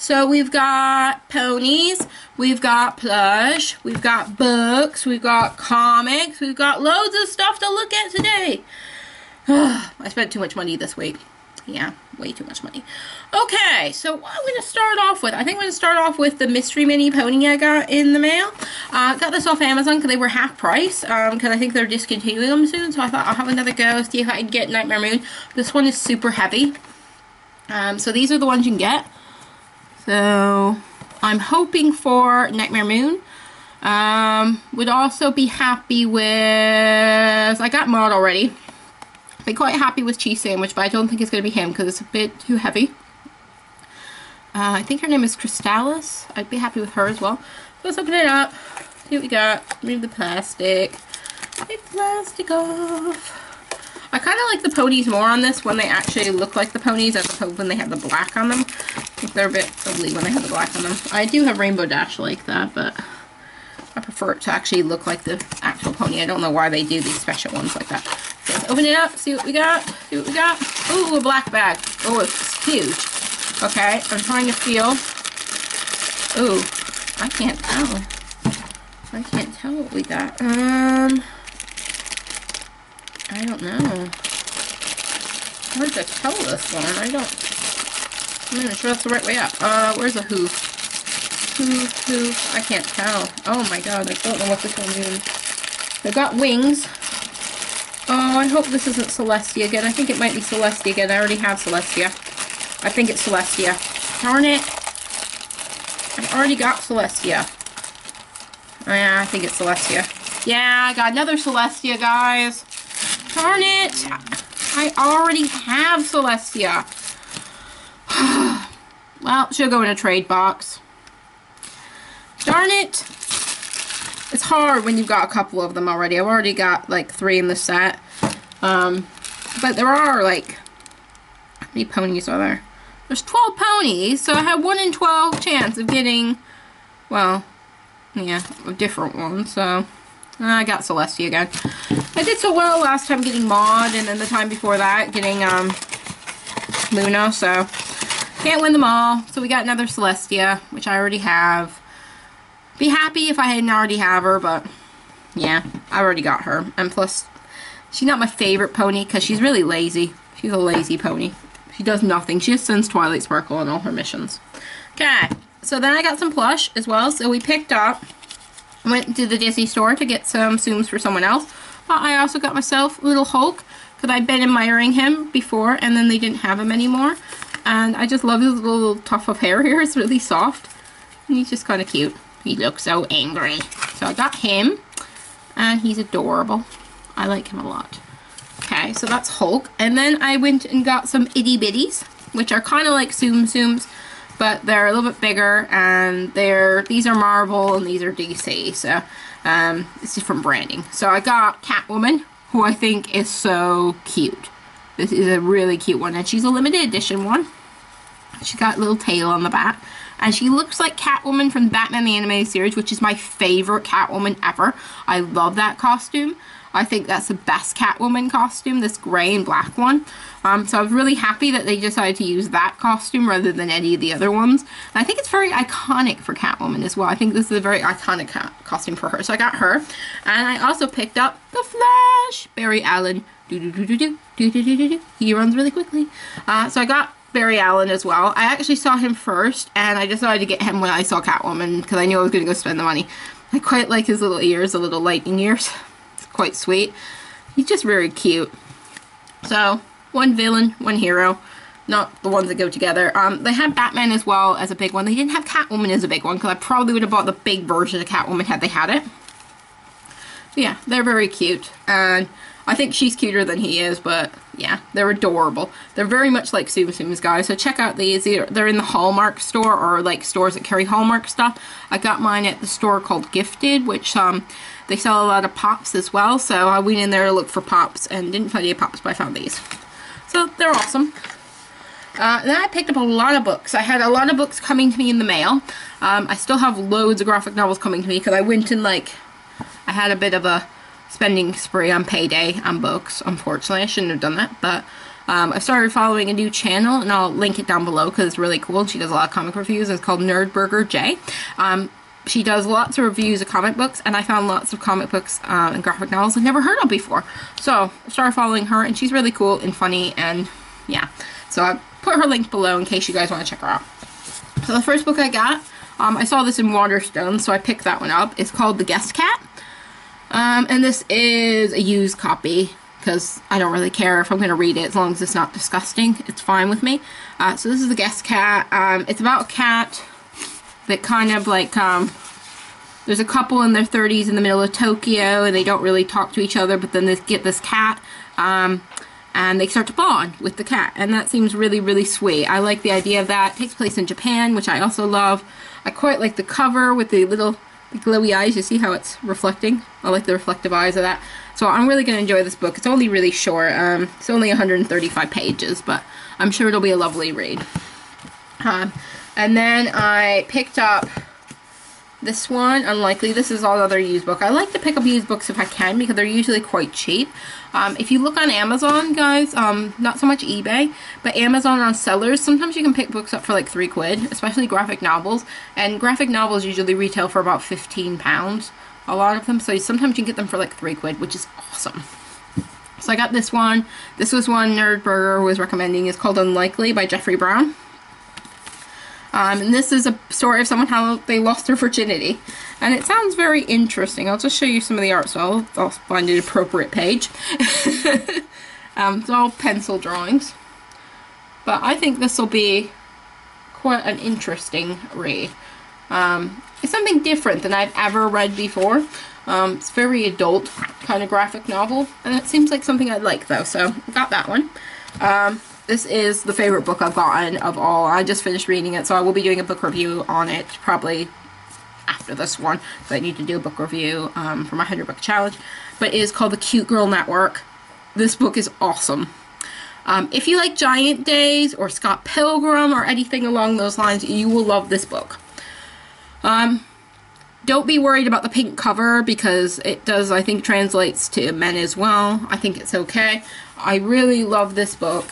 So we've got Ponies, we've got Plush, we've got books, we've got comics, we've got loads of stuff to look at today. I spent too much money this week. Yeah, way too much money. Okay, so what I'm going to start off with, I think I'm going to start off with the mystery mini pony I got in the mail. Got this off Amazon because they were half price, because I think they're discontinuing them soon, so I thought I'll have another go, see if I can get Nightmare Moon. This one is super heavy. So these are the ones you can get. So I'm hoping for Nightmare Moon. Would also be happy with, I got Maud already. Be quite happy with Cheese Sandwich, but I don't think it's going to be him because it's a bit too heavy. I think her name is Crystallis. I'd be happy with her as well. So let's open it up. See what we got. Remove the plastic. Take the plastic off. I kind of like the ponies more on this when they actually look like the ponies as opposed when they have the black on them. I think they're a bit ugly when they have the black on them. I do have Rainbow Dash like that, but I prefer it to actually look like the actual pony. I don't know why they do these special ones like that. So let's open it up, see what we got. See what we got. Ooh, a black bag. Oh, it's huge. Okay, I'm trying to feel. Ooh, I can't tell. I can't tell what we got. I don't know. Hard to tell this one. I'm not even sure that's the right way up. Where's the hoof? Hoof. I can't tell. Oh my god, I don't know what this one means. They've got wings. Oh, I hope this isn't Celestia again. I think it might be Celestia again. I already have Celestia. I think it's Celestia. Darn it. I already got Celestia. Oh, yeah, I think it's Celestia. Yeah, I got another Celestia, guys. Darn it. I already have Celestia. Well, she'll go in a trade box. Darn it. It's hard when you've got a couple of them already. I've already got like 3 in the set. But there are like, how many ponies are there? There's 12 ponies, so I have 1 in 12 chance of getting, well, yeah, a different one. So I got Celestia again. I did so well last time getting Maud, and then the time before that getting Luna, so can't win them all. So we got another Celestia, which I already have. Be happy if I hadn't already have her, but yeah, I already got her. And plus, she's not my favorite pony because she's really lazy. She's a lazy pony. She does nothing. She just sends Twilight Sparkle on all her missions. Okay, so then I got some plush as well. So we picked up, went to the Disney store to get some Tsums for someone else. But I also got myself a little Hulk because I'd been admiring him before and then they didn't have him anymore. And I just love his little tuft of hair here. It's really soft. And he's just kind of cute. He looks so angry. So I got him, and he's adorable. I like him a lot. Okay, so that's Hulk. And then I went and got some itty bitties, which are kind of like Tsum Tsums, but they're a little bit bigger, and these are Marvel and these are DC. So it's different branding. So I got Catwoman, who I think is so cute. This is a really cute one, and she's a limited edition one. She's got a little tail on the back. And she looks like Catwoman from Batman the Animated Series, which is my favorite Catwoman ever. I love that costume. I think that's the best Catwoman costume, this gray and black one. So I was really happy that they decided to use that costume rather than any of the other ones. And I think it's very iconic for Catwoman as well. I think this is a very iconic costume for her. So I got her. And I also picked up the Flash, Barry Allen. He runs really quickly. So I got Barry Allen as well. I actually saw him first, and I decided to get him when I saw Catwoman because I knew I was going to go spend the money. I quite like his little ears, the little lightning ears. It's quite sweet. He's just very cute. So, one villain, one hero. Not the ones that go together. They had Batman as well as a big one. They didn't have Catwoman as a big one because I probably would have bought the big version of Catwoman had they had it. So yeah, they're very cute. And I think she's cuter than he is, but yeah, they're adorable. They're very much like Tsum Tsums, guys. So check out these. They're in the Hallmark store or like stores that carry Hallmark stuff. I got mine at the store called Gifted, which they sell a lot of pops as well. So I went in there to look for pops and didn't find any pops, but I found these. So they're awesome. Then I picked up a lot of books. I had a lot of books coming to me in the mail. I still have loads of graphic novels coming to me because I went and I had a bit of a spending spree on payday on books. Unfortunately, I shouldn't have done that, but I started following a new channel, and I'll link it down below because it's really cool. She does a lot of comic reviews. It's called Nerdburger J. She does lots of reviews of comic books, and I found lots of comic books and graphic novels I've never heard of before. So I started following her, and she's really cool and funny, and yeah. So I put her link below in case you guys want to check her out. So the first book I got, I saw this in Waterstone, so I picked that one up. It's called The Guest Cat. And this is a used copy, because I don't really care if I'm going to read it as long as it's not disgusting. It's fine with me. So this is The Guest Cat. It's about a cat that kind of like, there's a couple in their 30s in the middle of Tokyo, and they don't really talk to each other, but then they get this cat, and they start to bond with the cat, and that seems really, really sweet. I like the idea of that. It takes place in Japan, which I also love. I quite like the cover with the little glowy eyes. You see how it's reflecting? I like the reflective eyes of that. So I'm really going to enjoy this book. It's only really short. It's only 135 pages, but I'm sure it'll be a lovely read. And then I picked up this one, Unlikely. This is all other used book. I like to pick up used books if I can because they're usually quite cheap. If you look on Amazon, guys, not so much eBay, but Amazon on sellers, sometimes you can pick books up for like £3, especially graphic novels. And graphic novels usually retail for about £15, a lot of them. So sometimes you can get them for like £3, which is awesome. So I got this one. This was one Nerdburger was recommending. It's called Unlikely by Jeffrey Brown. And this is a story of someone how they lost their virginity. And it sounds very interesting. I'll just show you some of the art, so I'll find an appropriate page. It's all pencil drawings. But I think this will be quite an interesting read. It's something different than I've ever read before. It's very adult kind of graphic novel. And it seems like something I'd like, though. So I got that one. This is the favorite book I've gotten of all. I just finished reading it, so I will be doing a book review on it probably after this one. So I need to do a book review for my 100 book challenge. But it is called The Cute Girl Network. This book is awesome. If you like Giant Days or Scott Pilgrim or anything along those lines, you will love this book. Don't be worried about the pink cover because it does, I think, translates to men as well. I think it's okay. I really love this book.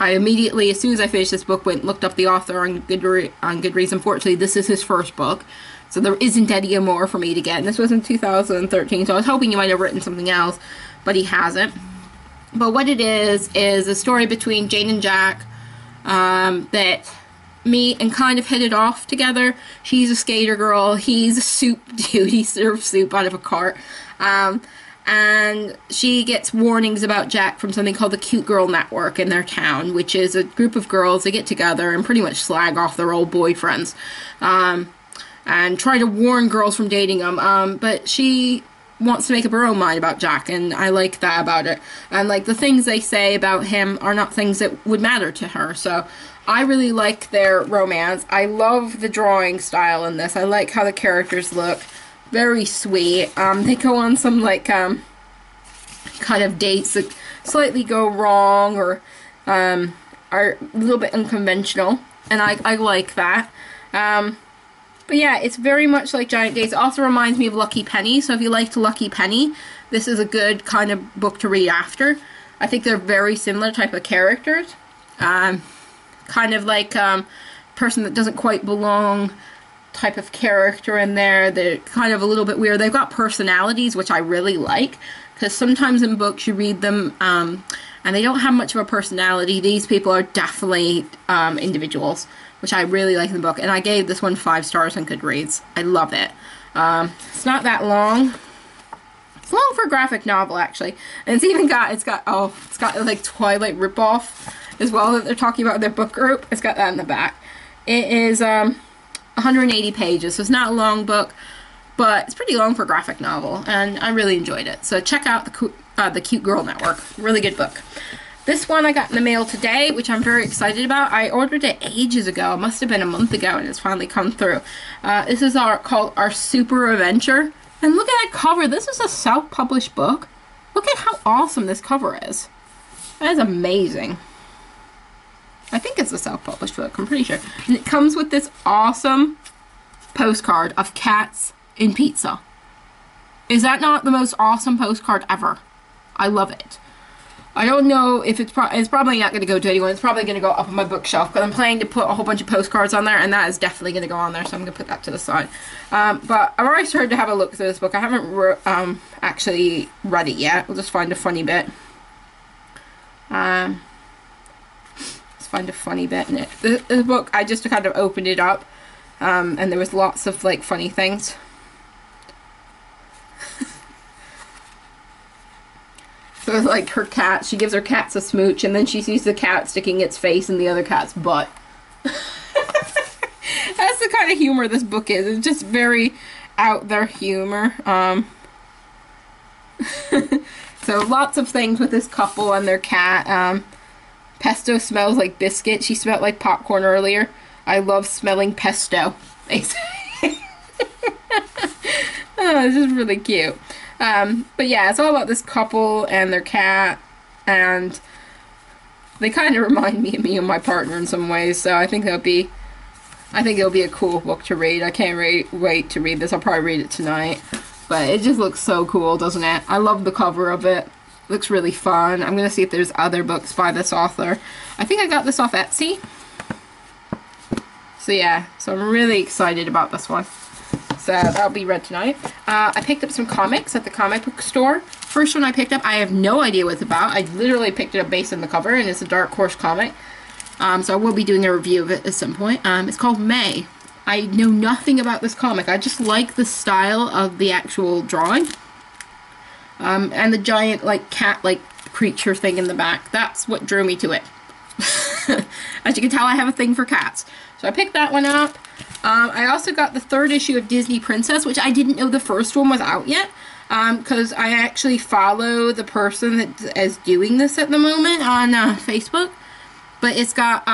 I immediately, as soon as I finished this book, went and looked up the author on Goodreads. Unfortunately, this is his first book, so there isn't any more for me to get. And this was in 2013, so I was hoping he might have written something else, but he hasn't. But what it is a story between Jane and Jack that meet and kind of hit it off together. She's a skater girl, he's a soup dude, he serves soup out of a cart. And she gets warnings about Jack from something called the Cute Girl Network in their town, which is a group of girls that get together and pretty much slag off their old boyfriends. And try to warn girls from dating them. But she wants to make up her own mind about Jack, and I like that about it. And like the things they say about him are not things that would matter to her. So I really like their romance. I love the drawing style in this. I like how the characters look. Very sweet. They go on some like kind of dates that slightly go wrong or are a little bit unconventional, and I like that. But yeah, it's very much like Giant Days. It also reminds me of Lucky Penny, so if you liked Lucky Penny, this is a good kind of book to read after. I think they're very similar type of characters. Kind of like person that doesn't quite belong type of character in there. They're kind of a little bit weird. They've got personalities, which I really like, because sometimes in books you read them and they don't have much of a personality. These people are definitely individuals, which I really like in the book, and I gave this one 5 stars on Goodreads. I love it. It's not that long. It's long for a graphic novel, actually, and it's got like Twilight ripoff as well that they're talking about in their book group. It's got that in the back. It is 180 pages, so it's not a long book, but it's pretty long for a graphic novel, and I really enjoyed it. So check out the Cute Girl Network. Really good book. This one I got in the mail today, which I'm very excited about. I ordered it ages ago. It must have been a month ago, and it's finally come through. This is called Our Super Adventure. And look at that cover. This is a self-published book. Look at how awesome this cover is. That is amazing. I think it's a self-published book, I'm pretty sure. And it comes with this awesome postcard of cats in pizza. Is that not the most awesome postcard ever? I love it. I don't know if it's probably not going to go to anyone. It's probably going to go up on my bookshelf, because I'm planning to put a whole bunch of postcards on there, and that is definitely going to go on there, so I'm going to put that to the side. But I've already started to have a look through this book. I haven't actually read it yet. We'll just find a funny bit. Let's find a funny bit in it. The book, I just kind of opened it up, and there was lots of, like, funny things. So, like, her cat, she gives her cats a smooch, and then she sees the cat sticking its face in the other cat's butt. That's the kind of humor this book is. It's just very out there humor. So, lots of things with this couple and their cat. Pesto smells like biscuit. She smelled like popcorn earlier. I love smelling pesto. They say. Oh, this is really cute. But yeah, it's all about this couple and their cat, and they kind of remind me of me and my partner in some ways, so I think it'll be a cool book to read. I can't wait to read this. I'll probably read it tonight, but it just looks so cool, doesn't it? I love the cover of it. It looks really fun. I'm gonna see if there's other books by this author. I think I got this off Etsy. So yeah, so I'm really excited about this one. So that'll be read tonight. I picked up some comics at the comic book store. First one I picked up, I have no idea what it's about. I literally picked it up based on the cover, and it's a Dark Horse comic. So I will be doing a review of it at some point. It's called May. I know nothing about this comic. I just like the style of the actual drawing. And the giant, like, cat-like creature thing in the back. That's what drew me to it. As you can tell, I have a thing for cats. So I picked that one up. I also got the 3rd issue of Disney Princess, which I didn't know the first one was out yet, because I actually follow the person that is doing this at the moment on Facebook. But it's got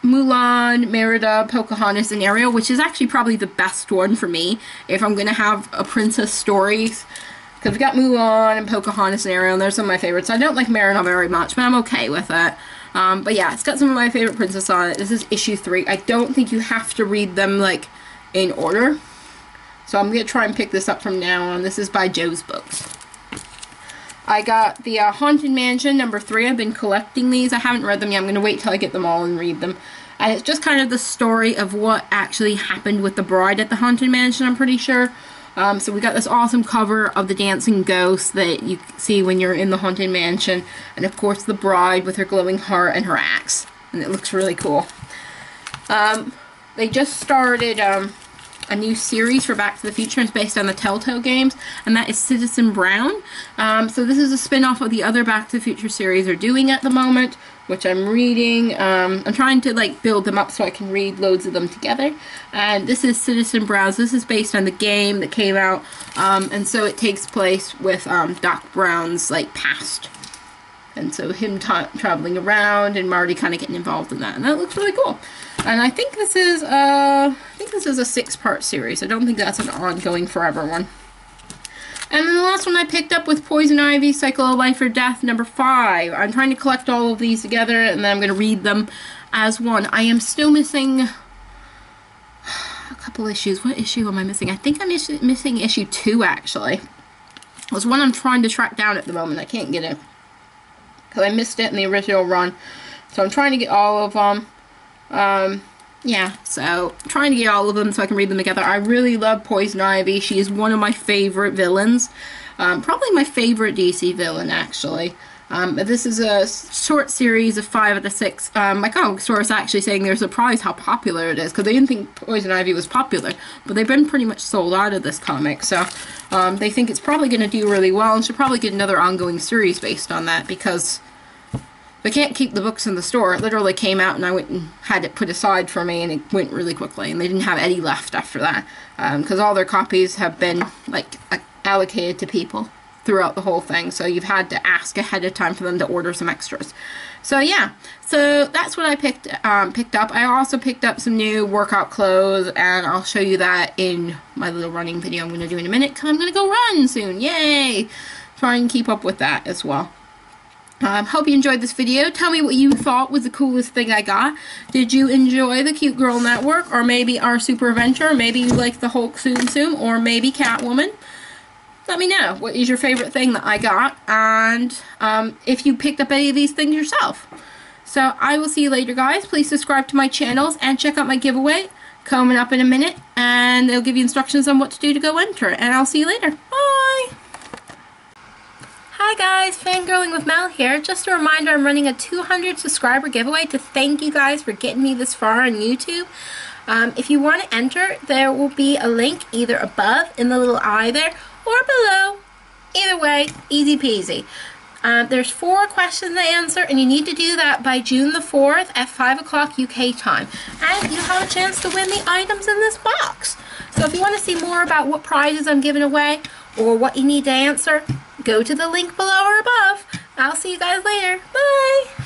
Mulan, Merida, Pocahontas, and Ariel, which is actually probably the best one for me if I'm going to have a princess stories. Because we've got Mulan and Pocahontas and Ariel, and they're some of my favorites. I don't like Merida very much, but I'm okay with it. But yeah, it's got some of my favorite princesses on it. This is issue 3. I don't think you have to read them, like, in order. So I'm going to try and pick this up from now on. This is by Joe's Books. I got the Haunted Mansion number 3. I've been collecting these. I haven't read them yet. I'm going to wait till I get them all and read them. And it's just kind of the story of what actually happened with the bride at the Haunted Mansion, I'm pretty sure. So we got this awesome cover of the dancing ghost that you see when you're in the Haunted Mansion. And of course the bride with her glowing heart and her axe. And it looks really cool. They just started a new series for Back to the Future. It's based on the Telltale games. And that is Citizen Brown. So this is a spin-off of the other Back to the Future series they're doing at the moment, which I'm reading. I'm trying to, like, build them up so I can read loads of them together. And this is Citizen Brown. This is based on the game that came out. And so it takes place with Doc Brown's, like, past. And so him traveling around and Marty kind of getting involved in that. And that looks really cool. And I think this is a 6-part series. I don't think that's an ongoing forever one. And then the last one I picked up with Poison Ivy, Cycle of Life or Death, number 5. I'm trying to collect all of these together, and then I'm going to read them as one. I am still missing a couple issues. What issue am I missing? I think I'm missing issue 2, actually. There's one I'm trying to track down at the moment. I can't get it, because I missed it in the original run. So I'm trying to get all of them. Yeah, so I'm trying to get all of them so I can read them together. I really love Poison Ivy. She is one of my favorite villains. Probably my favorite DC villain, actually. But this is a short series of 5 out of 6. My comic store is actually saying they're surprised how popular it is, because they didn't think Poison Ivy was popular. But they've been pretty much sold out of this comic, so they think it's probably going to do really well, and should probably get another ongoing series based on that, because they can't keep the books in the store. It literally came out and I went and had it put aside for me, and it went really quickly, and they didn't have any left after that, because all their copies have been, like, allocated to people throughout the whole thing, so you've had to ask ahead of time for them to order some extras. So yeah, so that's what I picked up. I also picked up some new workout clothes, and I'll show you that in my little running video I'm going to do in a minute, because I'm going to go run soon. Yay! Try and keep up with that as well. Hope you enjoyed this video. Tell me what you thought was the coolest thing I got. Did you enjoy the Cute Girl Network, or maybe our Super Adventure, or maybe you like the Hulk Tsum Tsum, or maybe Catwoman? let me know what is your favorite thing that I got, and if you picked up any of these things yourself. So I will see you later, guys. Please subscribe to my channels and check out my giveaway coming up in a minute, and they'll give you instructions on what to do to go enter it, and I'll see you later. Bye! Hi guys, Fangirling with Mel here. Just a reminder, I'm running a 200 subscriber giveaway to thank you guys for getting me this far on YouTube. If you want to enter, there will be a link either above in the little eye there or below. Either way, easy peasy. There's 4 questions to answer, and you need to do that by June the 4th at 5 o'clock UK time. And you have a chance to win the items in this box. So if you want to see more about what prizes I'm giving away or what you need to answer, go to the link below or above. I'll see you guys later. Bye!